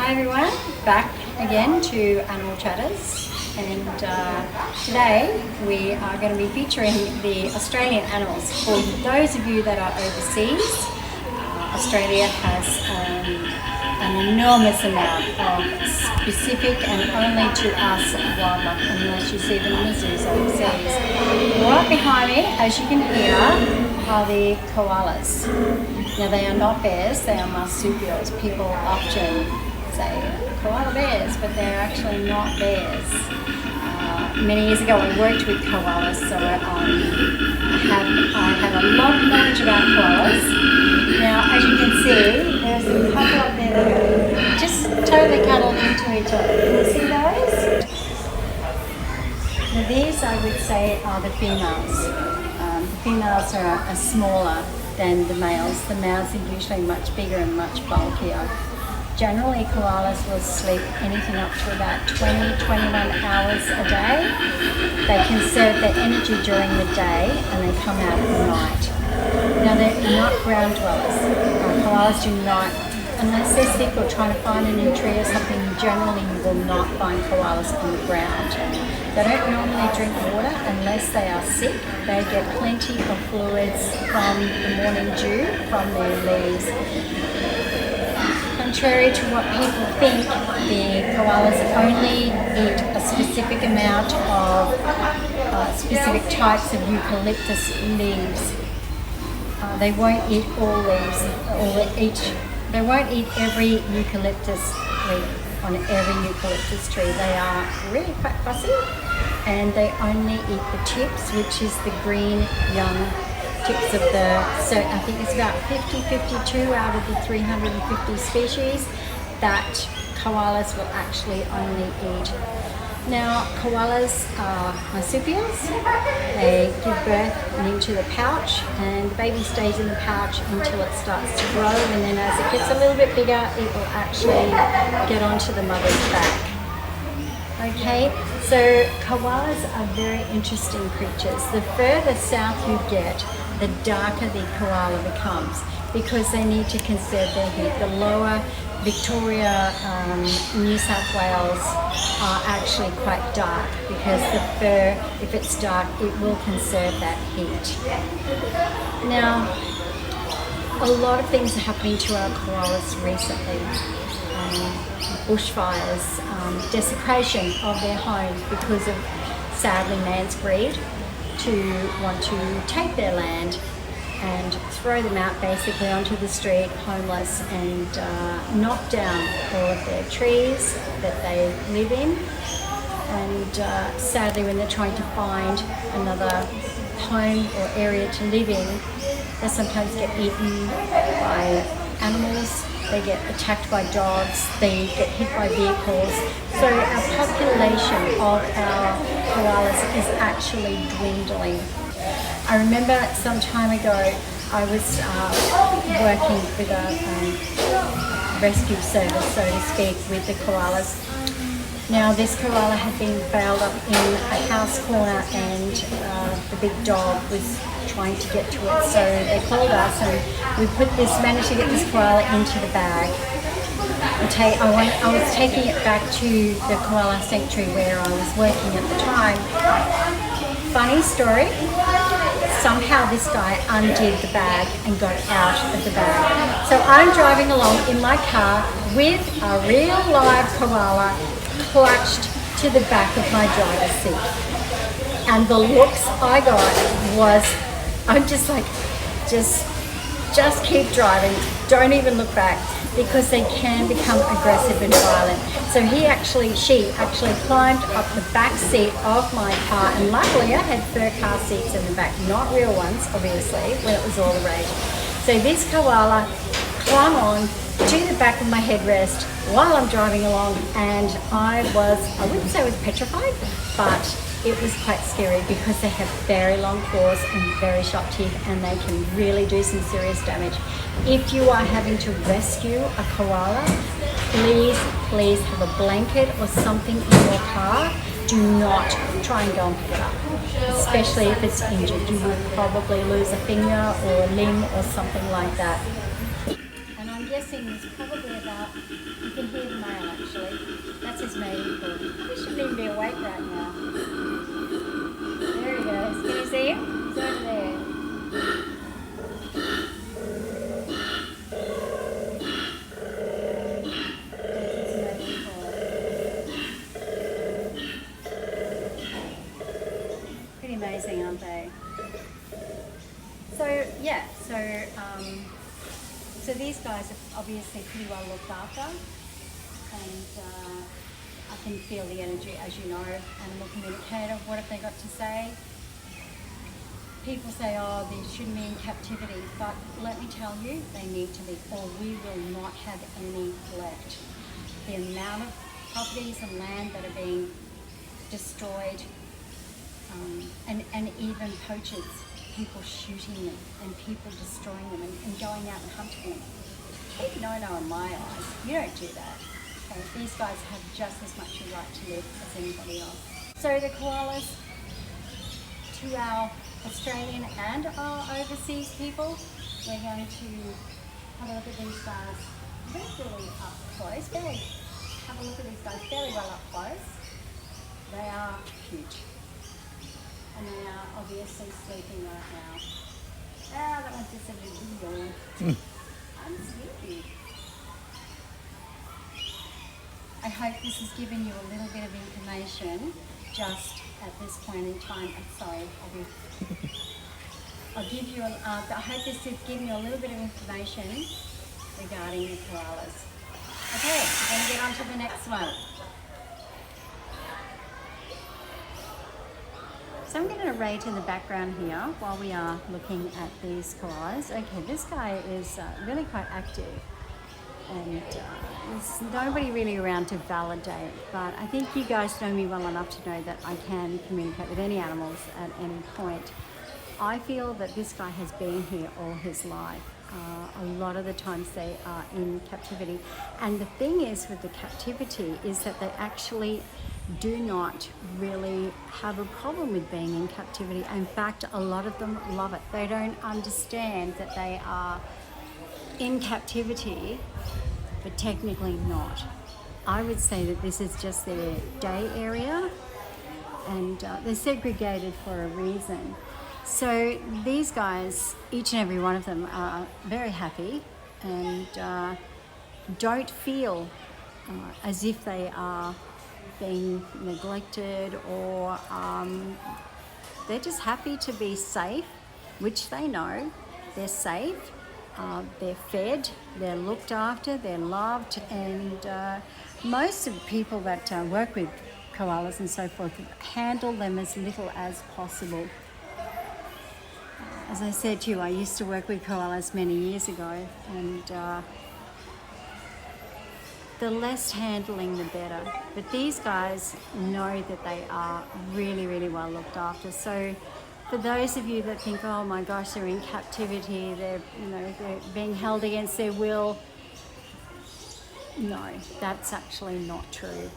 Hi everyone, back again to Animal Chatters, and today we are going to be featuring the Australian animals. For those of you that are overseas, Australia has an enormous amount of specific and only to us wildlife, unless you see them in the zoos overseas. Right behind me, as you can hear, are the koalas. Now they are not bears, they are marsupials. People often say koala bears, but they're actually not bears. Many years ago I worked with koalas, so I have a lot of knowledge about koalas. Now as you can see, there's a couple up there that are just totally cuddled into each other. Can you see those? Now these I would say are the females. The females are smaller than the males. The males are usually much bigger and much bulkier. Generally, koalas will sleep anything up to about 20-21 hours a day. They conserve their energy during the day and they come out at night. Now, they're not ground dwellers. Koalas do not, unless they're sick or trying to find a new tree or something, generally you will not find koalas on the ground. They don't normally drink water unless they are sick. They get plenty of fluids from the morning dew from their leaves. Contrary to what people think, the koalas only eat a specific amount of specific types of eucalyptus leaves. They won't eat all leaves, they won't eat every eucalyptus leaf on every eucalyptus tree. They are really quite fussy, and they only eat the tips, which is the green young tips of so I think it's about 52 out of the 350 species that koalas will actually only eat. Now, koalas are marsupials. They give birth into the pouch, and the baby stays in the pouch until it starts to grow, and then as it gets a little bit bigger, it will actually get onto the mother's back. Okay, so koalas are very interesting creatures. The further south you get, the darker the koala becomes, because they need to conserve their heat. The lower Victoria, New South Wales are actually quite dark, because the fur, if it's dark, it will conserve that heat. Now, a lot of things are happening to our koalas recently. Bushfires, desecration of their homes because of, sadly, man's greed to want to take their land and throw them out basically onto the street, homeless, and knock down all of their trees that they live in. And sadly, when they're trying to find another home or area to live in, they sometimes get eaten by animals. They get attacked by dogs, they get hit by vehicles. So our population of our koalas is actually dwindling. I remember some time ago I was working with a rescue service, so to speak, with the koalas. Now this koala had been bailed up in a house corner, and the big dog was trying to get to it, so they called us, and we managed to get this koala into the bag. I was taking it back to the koala sanctuary where I was working at the time. Funny story, somehow this guy undid the bag and got out of the bag. So I'm driving along in my car with a real live koala clutched to the back of my driver's seat. And the looks I got was, I'm just like, just keep driving, don't even look back, because they can become aggressive and violent. So she actually climbed up the back seat of my car, and luckily I had fur car seats in the back, not real ones, obviously, when it was all the rage. So this koala clung on to the back of my headrest while I'm driving along, and I wouldn't say I was petrified, but it was quite scary, because they have very long claws and very sharp teeth, and they can really do some serious damage. If you are having to rescue a koala, please have a blanket or something in your car. Do not try and go and pick it up, especially if it's injured. You will probably lose a finger or a limb or something like that. And I'm I'm guessing there's probably about, you can hear the male actually. That's his mating call. He shouldn't even be awake right now. There he goes. Can you see him? He's over there. Pretty amazing, aren't they? So yeah, so these guys are obviously pretty well looked after, and I can feel the energy, as you know, animal communicator. What have they got to say? People say, oh, they shouldn't be in captivity, but let me tell you, they need to be, or we will not have any left. The amount of properties and land that are being destroyed, and even poachers, people shooting them and people destroying them and going out and hunting them. Big no-no in my eyes. You don't do that. Okay? These guys have just as much a right to live as anybody else. So the koalas, to our Australian and our overseas people, we're going to have a look at these guys really up close. Have a look at these guys very well up close. They are huge. And they are obviously sleeping right now. Ah, that one's just a little yawn. I'm sleepy. I hope this has given you a little bit of information just at this point in time. I'm sorry, I'll give you, I hope this has given you a little bit of information regarding the koalas. Okay, we're going to get on to the next one. So I'm going to rate in the background here while we are looking at these koalas. Okay, this guy is really quite active, and there's nobody really around to validate, but I think you guys know me well enough to know that I can communicate with any animals at any point. I feel that this guy has been here all his life. A lot of the times they are in captivity, and the thing is with the captivity is that they actually do not really have a problem with being in captivity. In fact, a lot of them love it. They don't understand that they are in captivity, but technically not. I would say that this is just their day area, and they're segregated for a reason. So these guys, each and every one of them, are very happy and don't feel as if they are being neglected, or they're just happy to be safe, which they know they're safe, they're fed, they're looked after, they're loved, and most of the people that work with koalas and so forth handle them as little as possible. As I said to you, I used to work with koalas many years ago, and the less handling the better. But these guys know that they are really, really well looked after. So for those of you that think, oh my gosh, they're in captivity, they're being held against their will, no, that's actually not true.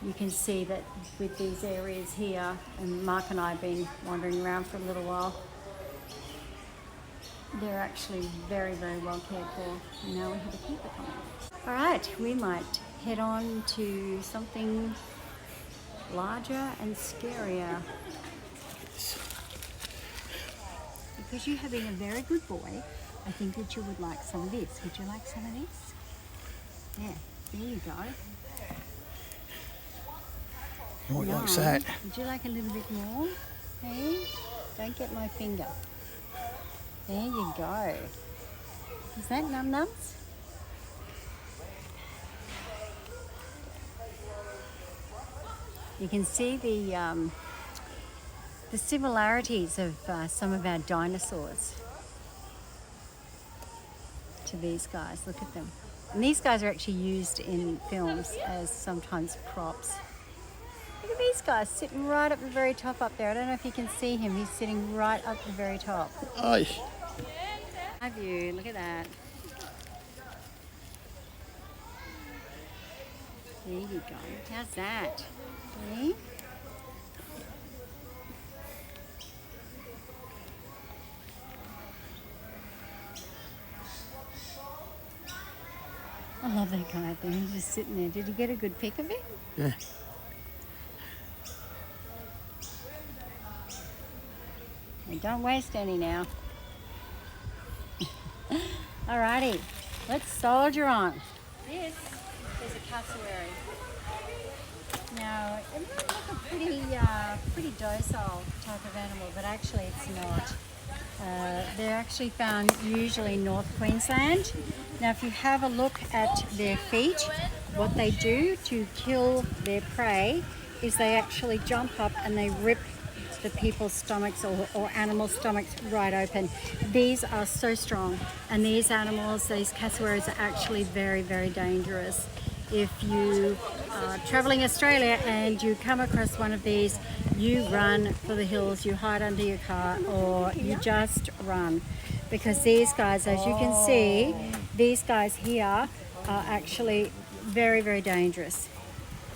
You can see that with these areas here, and Mark and I have been wandering around for a little while, they're actually very, very well cared for. And now we have a keeper coming. All right, we might head on to something larger and scarier. Because you have been a very good boy, I think that you would like some of this. Would you like some of this? Yeah, there you go. What likes that? Would you like a little bit more? Hey, don't get my finger. There you go. Is that num nums? You can see the similarities of some of our dinosaurs to these guys. Look at them. And these guys are actually used in films as sometimes props. Look at these guys sitting right up the very top up there. I don't know if you can see him. He's sitting right up the very top. Aye. Have you? Look at that. There you go. How's that? See? I love that guy there. He's just sitting there. Did you get a good pic of him? Yeah. And don't waste any now. Alrighty, let's soldier on. This is a cassowary. Now, it might look a pretty docile type of animal, but actually it's not. They're actually found usually in North Queensland. Now, if you have a look at their feet, what they do to kill their prey is they actually jump up and they rip the people's stomachs or animal stomachs right open. These are so strong, and these animals, these cassowaries, are actually very, very dangerous. If you are traveling Australia and you come across one of these, you run for the hills, you hide under your car, or you just run, because these guys, as you can see, these guys here are actually very, very dangerous.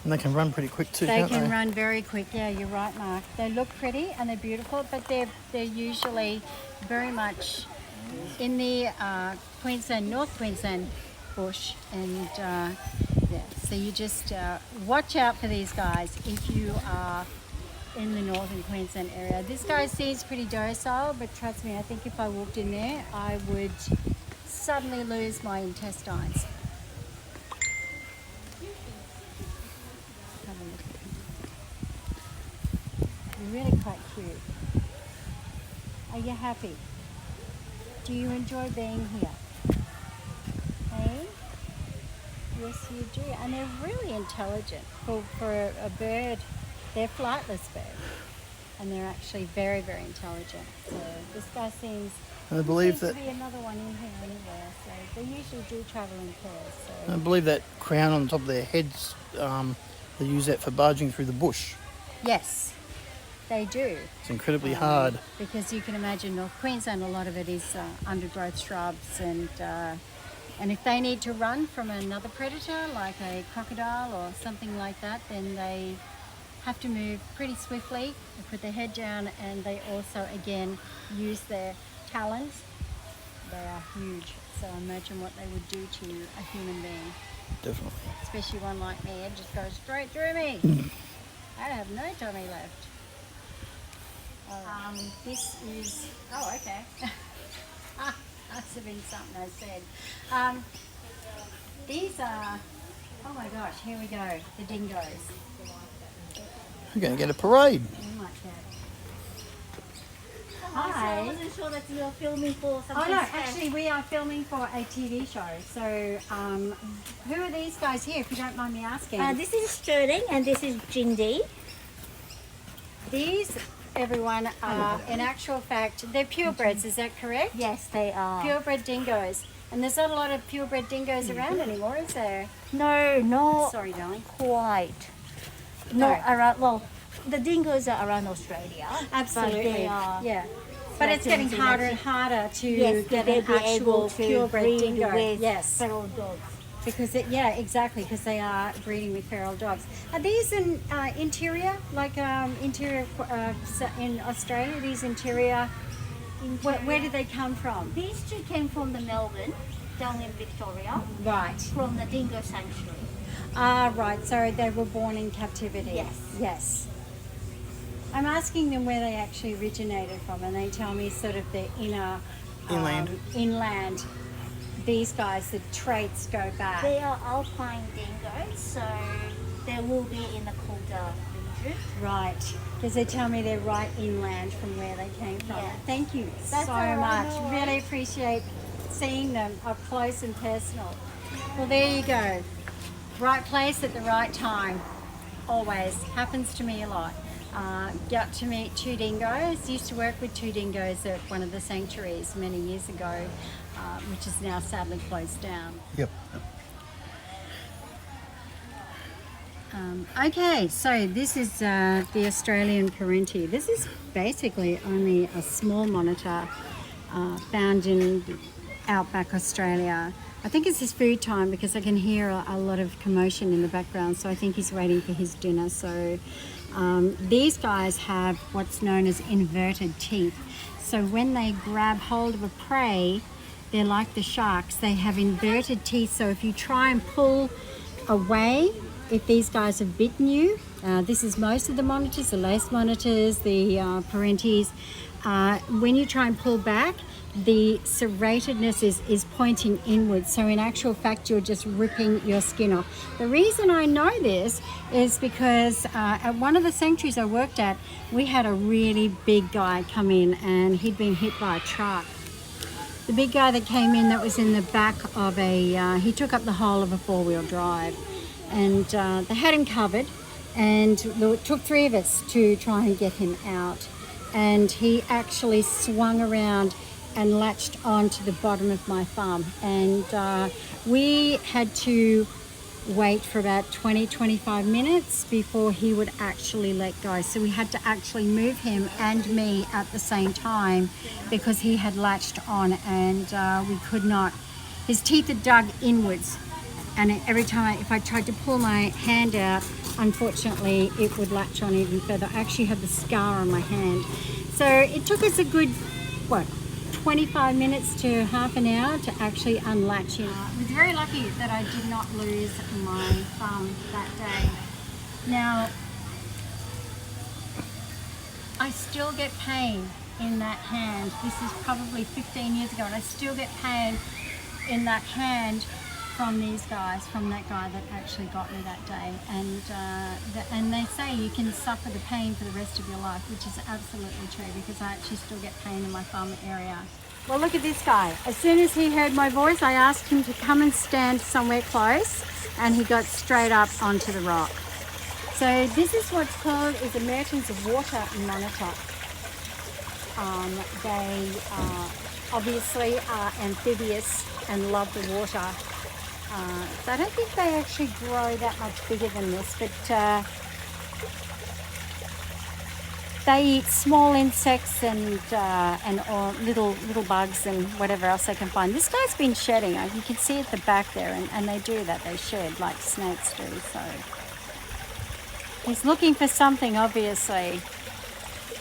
And they can run pretty quick too, They can't can they? run very quick. Yeah, you're right, Mark. They look pretty and they're beautiful, but they're usually very much in the Queensland, North Queensland bush, and yeah. So you just watch out for these guys if you are in the northern Queensland area. This guy seems pretty docile, but trust me, I think if I walked in there, I would suddenly lose my intestines. Have a look at him. You're really quite cute. Are you happy? Do you enjoy being here? Hey? Yes, you do. And they're really intelligent for a bird. They're flightless birds. And they're actually very, very intelligent. So this guy seems... And I believe there that. seems to be another one in here anywhere. So they usually do travel in pairs. So. I believe that crown on top of their heads, they use that for barging through the bush. Yes, they do. It's incredibly hard. Because you can imagine North Queensland, a lot of it is undergrowth shrubs, and if they need to run from another predator like a crocodile or something like that, then they have to move pretty swiftly. They put their head down, and they also again use their talons. They are huge, so imagine what they would do to a human being. Definitely. Especially one like me, it just goes straight through me. I have no tummy left. This is, oh, okay. Must have been something I said. These are, oh my gosh, here we go, the dingoes. We're going to get a parade. Oh my God. I Hi. wasn't sure that you were filming for something. Oh no, special. actually we are filming for a TV show. So who are these guys here, if you don't mind me asking? This is Sterling and this is Jindy. These, everyone, are in actual fact, they're purebreds, is that correct? Yes, they are. Purebred dingoes. And there's not a lot of purebred dingoes around anymore, is there? No, not Sorry, darling. quite. No. Not around. Well, the dingoes are around Australia. Absolutely. But they are. Yeah. But it's getting threatened harder in and harder to Yes, get to an be actual able to purebred breed dingo. with Yes. feral dogs. Because yeah, exactly, because they are breeding with feral dogs. Are these in interior, like interior in Australia? These interior, where did they come from? These two came from the Melbourne, down in Victoria, Right. from the dingo sanctuary. Ah, right. So they were born in captivity. Yes. Yes. I'm asking them where they actually originated from, and they tell me sort of the inner inland. These guys, the traits go back. They are alpine dingoes, so they will be in the colder region. Right, because they tell me they're right inland from where they came from. Yeah. Thank you That's so all right, much. no Really worries. appreciate seeing them up close and personal. Well, there you go. Right place at the right time. Always. Happens to me a lot. Got to meet two dingoes. Used to work with two dingoes at one of the sanctuaries many years ago, which is now sadly closed down. Yep. Okay, so this is the Australian Parenti. This is basically only a small monitor found in outback Australia. I think it's his food time because I can hear a lot of commotion in the background, so I think he's waiting for his dinner. So these guys have what's known as inverted teeth. So when they grab hold of a prey, they're like the sharks. They have inverted teeth, so if you try and pull away, if these guys have bitten you, this is most of the monitors, the lace monitors, the Parentis, when you try and pull back, the serratedness is pointing inwards, so in actual fact you're just ripping your skin off. The reason I know this is because at one of the sanctuaries I worked at, we had a really big guy come in and he'd been hit by a truck. The big guy that came in, that was in the back of a, he took up the whole of a four-wheel drive, and they had him covered, and it took 3 of us to try and get him out, and he actually swung around and latched onto the bottom of my thumb, and we had to wait for about 20-25 minutes before he would actually let go. So we had to actually move him and me at the same time because he had latched on, and we could not, his teeth had dug inwards, and every time if I tried to pull my hand out, unfortunately it would latch on even further. I actually have the scar on my hand. So it took us a good, 25 minutes to half an hour to actually unlatch him. I was very lucky that I did not lose my thumb that day. Now, I still get pain in that hand. This is probably 15 years ago, and I still get pain in that hand from these guys, from that guy that actually got me that day. And they say you can suffer the pain for the rest of your life, which is absolutely true, because I actually still get pain in my thumb area. Well, look at this guy. As soon as he heard my voice, I asked him to come and stand somewhere close, and he got straight up onto the rock. So this is what's called is a Mertens of Water monitor. They obviously are amphibious and love the water. So I don't think they actually grow that much bigger than this, but they eat small insects and or little bugs and whatever else they can find. This guy's been shedding. You can see at the back there, and they do that. They shed like snakes do. So he's looking for something, obviously.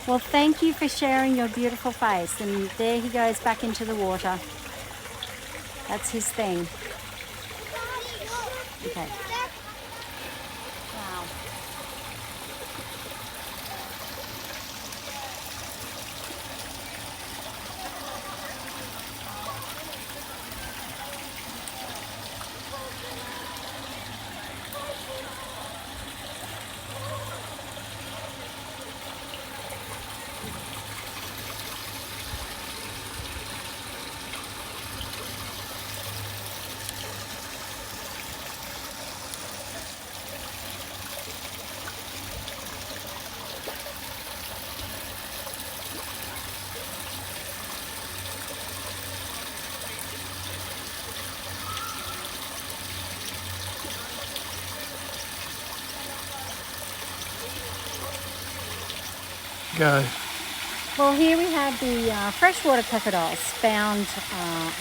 Well, thank you for sharing your beautiful face. And there he goes back into the water. That's his thing. Okay. Wow. Go. Well, here we have the freshwater crocodiles, found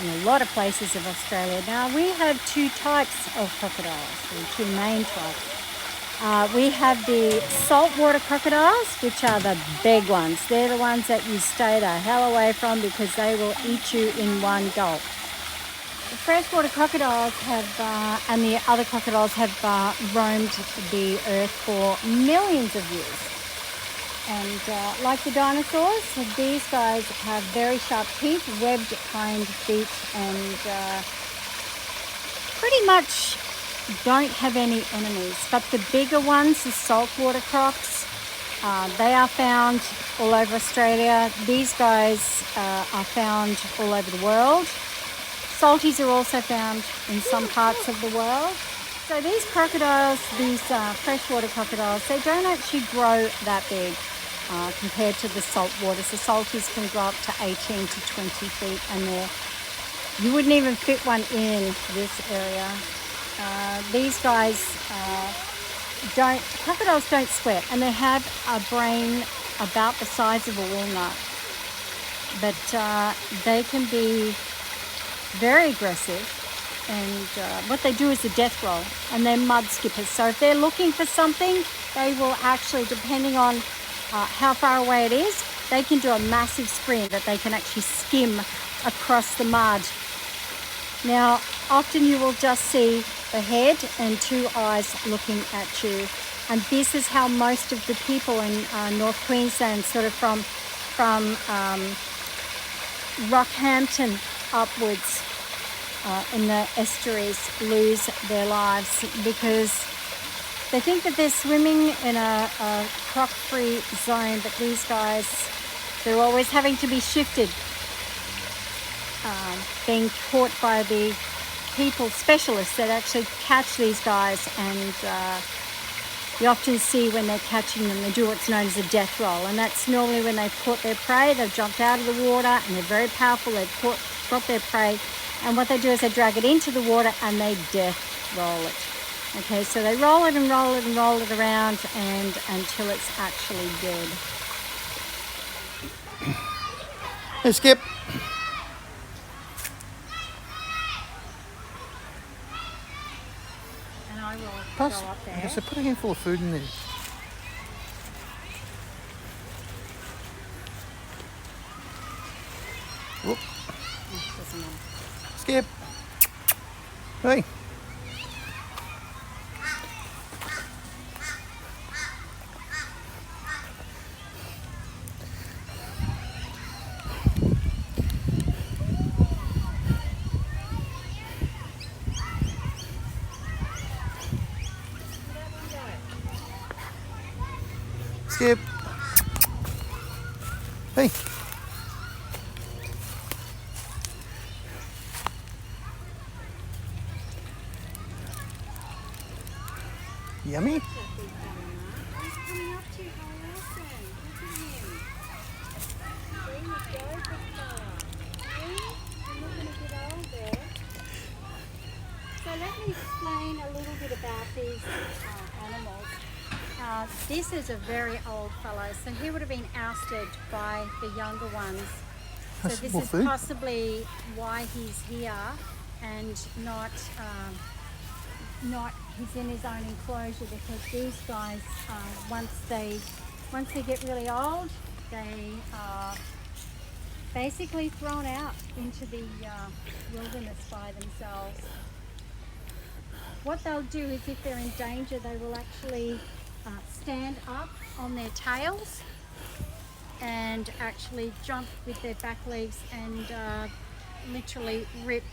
in a lot of places of Australia. Now, we have 2 types of crocodiles, or 2 main types. We have the saltwater crocodiles, which are the big ones. They're the ones that you stay the hell away from because they will eat you in one gulp. The freshwater crocodiles have, and the other crocodiles have roamed the earth for millions of years. And like the dinosaurs, these guys have very sharp teeth, webbed hind feet, and pretty much don't have any enemies. But the bigger ones, the saltwater crocs, they are found all over Australia. These guys are found all over the world. Salties are also found in some parts of the world. So these crocodiles, these freshwater crocodiles, they don't actually grow that big. Compared to the saltwaters. The salties can grow up to 18 to 20 feet, and you wouldn't even fit one in this area. These guys crocodiles don't sweat, and they have a brain about the size of a walnut, but they can be very aggressive, and what they do is a death roll, and they're mud skippers. So if they're looking for something, they will actually, depending on how far away it is, they can do a massive sprint that they can actually skim across the mud Now, often you will just see the head and two eyes looking at you. And this is how most of the people in North Queensland, sort of from Rockhampton upwards in the estuaries, lose their lives because they think that they're swimming in a croc-free zone, but these guys, they're always having to be shifted, being caught by the people, specialists that actually catch these guys, and you often see when they're catching them, they do what's known as a death roll, and that's normally when they've caught their prey, they've jumped out of the water, and they're very powerful, they've got their prey, and what they do is they drag it into the water and they death roll it. Okay, so they roll it and roll it and roll it around and until it's actually dead. Hey, Skip. And I will Plus, go up there. okay, so put a handful of food in there. Whoop. Doesn't matter. Skip. Hey. Skip. Hey. Yummy. So let me explain a little bit about these animals. This is a very old fellow, so he would have been ousted by the younger ones. So That's this more is food. possibly why he's here and not he's in his own enclosure, because these guys, once they get really old, they are basically thrown out into the wilderness by themselves. What they'll do is, if they're in danger, they will actually stand up on their tails and actually jump with their back legs and literally rip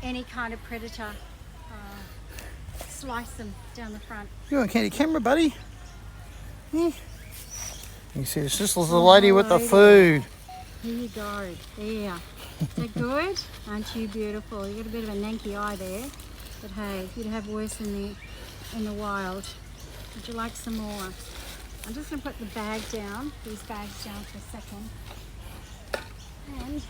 any kind of predator, slice them down the front. You want candy camera, buddy? Yeah. You see, this is the lady with the food. Here you go. There. Is that good? Aren't you beautiful? You got a bit of a nanky eye there, but hey, you'd have worse in the wild. Would you like some more? I'm just going to put the bag down, these bags down for a second, and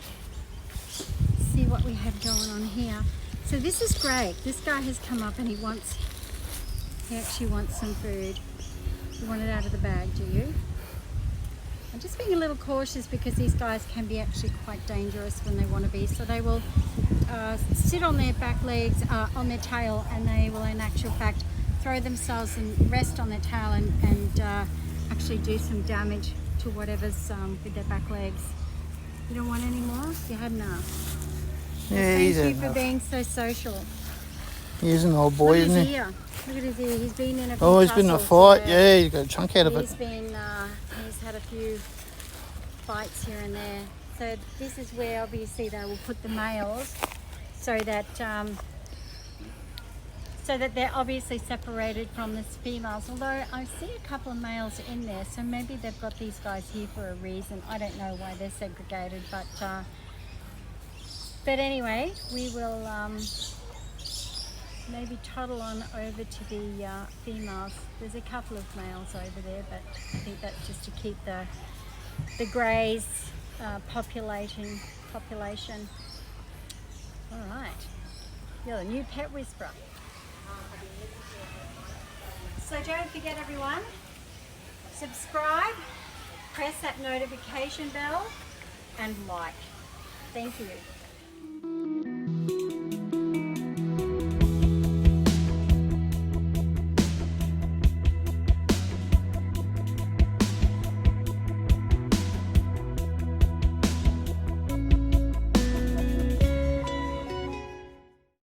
see what we have going on here. So this is great. This guy has come up and he actually wants some food. You want it out of the bag, do you? I'm just being a little cautious because these guys can be actually quite dangerous when they want to be. So they will sit on their back legs, on their tail, and they will in actual fact throw themselves and rest on their tail and actually do some damage to whatever's with their back legs. You don't want any more? You had enough. Yeah, he's Thank you for enough. being so social. He's an old boy, Look at isn't his he? ear. Look at his ear. He's been in a few Oh, he's been in a tussles, fight. Yeah, he's got a chunk out of it. He's had a few fights here and there. So this is where obviously they will put the males so that they're obviously separated from the females. Although I see a couple of males in there, so maybe they've got these guys here for a reason. I don't know why they're segregated, but anyway, we will maybe toddle on over to the females. There's a couple of males over there, but I think that's just to keep the greys population. All right, you're the new pet whisperer. So don't forget, everyone, subscribe, press that notification bell, and like. Thank you.